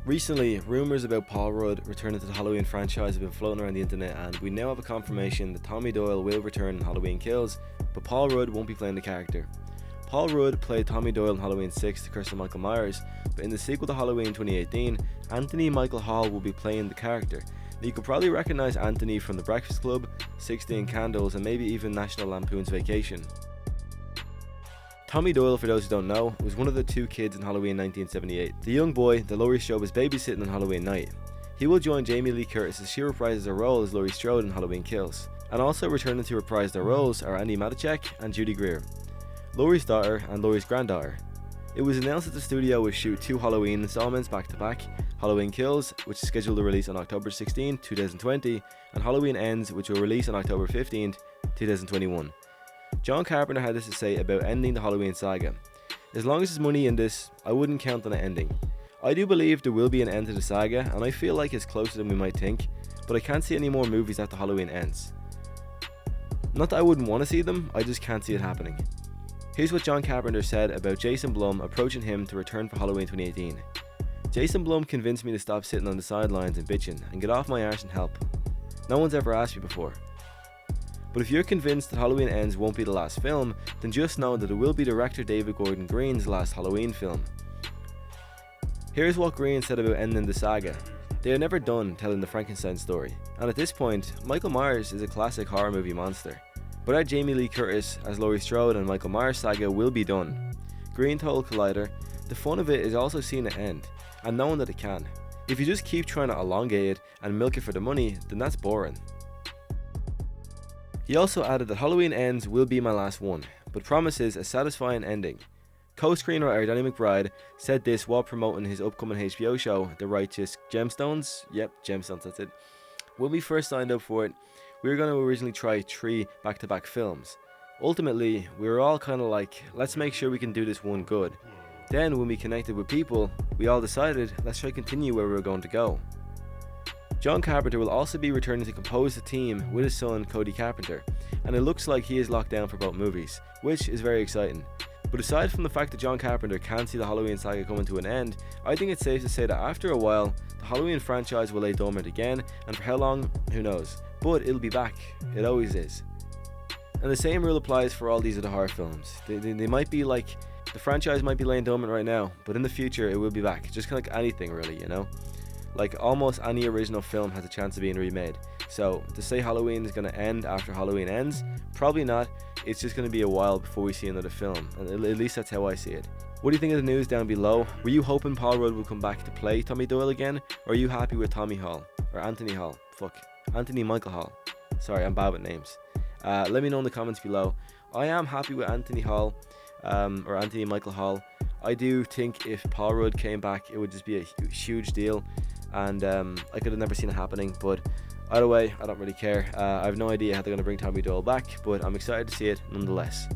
Recently, rumours about Paul Rudd returning to the Halloween franchise have been floating around the internet, and we now have a confirmation that Tommy Doyle will return in Halloween Kills, but Paul Rudd won't be playing the character. Paul Rudd played Tommy Doyle in Halloween 6 to Curse of Michael Myers, but in the sequel to Halloween 2018, Anthony Michael Hall will be playing the character. Now, you could probably recognise Anthony from The Breakfast Club, 16 Candles, and maybe even National Lampoon's Vacation. Tommy Doyle, for those who don't know, was one of the two kids in Halloween 1978, the young boy that Laurie Strode was babysitting on Halloween night. He will join Jamie Lee Curtis as she reprises her role as Laurie Strode in Halloween Kills, and also returning to reprise their roles are Andy Matichak and Judy Greer, Laurie's daughter and Laurie's granddaughter. It was announced that the studio would shoot two Halloween installments back to back, Halloween Kills, which is scheduled to release on October 16, 2020, and Halloween Ends, which will release on October 15, 2021. John Carpenter had this to say about ending the Halloween saga. As long as there's money in this, I wouldn't count on it ending. I do believe there will be an end to the saga, and I feel like it's closer than we might think, but I can't see any more movies after Halloween ends. Not that I wouldn't want to see them, I just can't see it happening. Here's what John Carpenter said about Jason Blum approaching him to return for Halloween 2018. Jason Blum convinced me to stop sitting on the sidelines and bitching and get off my arse and help. No one's ever asked me before. But if you're convinced that Halloween Ends won't be the last film, then just know that it will be director David Gordon Green's last Halloween film. Here's what Green said about ending the saga. They are never done telling the Frankenstein story, and at this point, Michael Myers is a classic horror movie monster. But our Jamie Lee Curtis as Laurie Strode and Michael Myers saga will be done. Green told Collider, the fun of it is also seeing it end, and knowing that it can. If you just keep trying to elongate it and milk it for the money, then that's boring. He also added that Halloween Ends will be my last one, but promises a satisfying ending. Co-screenwriter Danny McBride said this while promoting his upcoming HBO show, The Righteous Gemstones. Yep, Gemstones, that's it. When we first signed up for it, we were going to originally try 3 back-to-back films. Ultimately, we were all kind of like, let's make sure we can do this one good. Then when we connected with people, we all decided, let's try to continue where we were going to go. John Carpenter will also be returning to compose the team with his son Cody Carpenter, and it looks like he is locked down for both movies, which is very exciting. But aside from the fact that John Carpenter can't see the Halloween saga coming to an end, I think it's safe to say that after a while, the Halloween franchise will lay dormant again, and for how long, who knows. But it'll be back, it always is. And the same rule applies for all these other horror films. They might be like, the franchise might be laying dormant right now, but in the future it will be back, just kind of like anything really, you know? Like almost any original film has a chance of being remade. So to say Halloween is going to end after Halloween Ends, probably not. It's just going to be a while before we see another film, and at least that's how I see it. What do you think of the news down below? Were you hoping Paul Rudd would come back to play Tommy Doyle again, or are you happy with Tommy Hall? Or Anthony Hall? Anthony Michael Hall. Sorry, I'm bad with names. Let me know in the comments below. I am happy with Anthony Hall, or Anthony Michael Hall. I do think if Paul Rudd came back, it would just be a huge deal, and I could have never seen it happening, but either way, I don't really care. I have no idea how they're going to bring Tommy Doyle back, but I'm excited to see it nonetheless.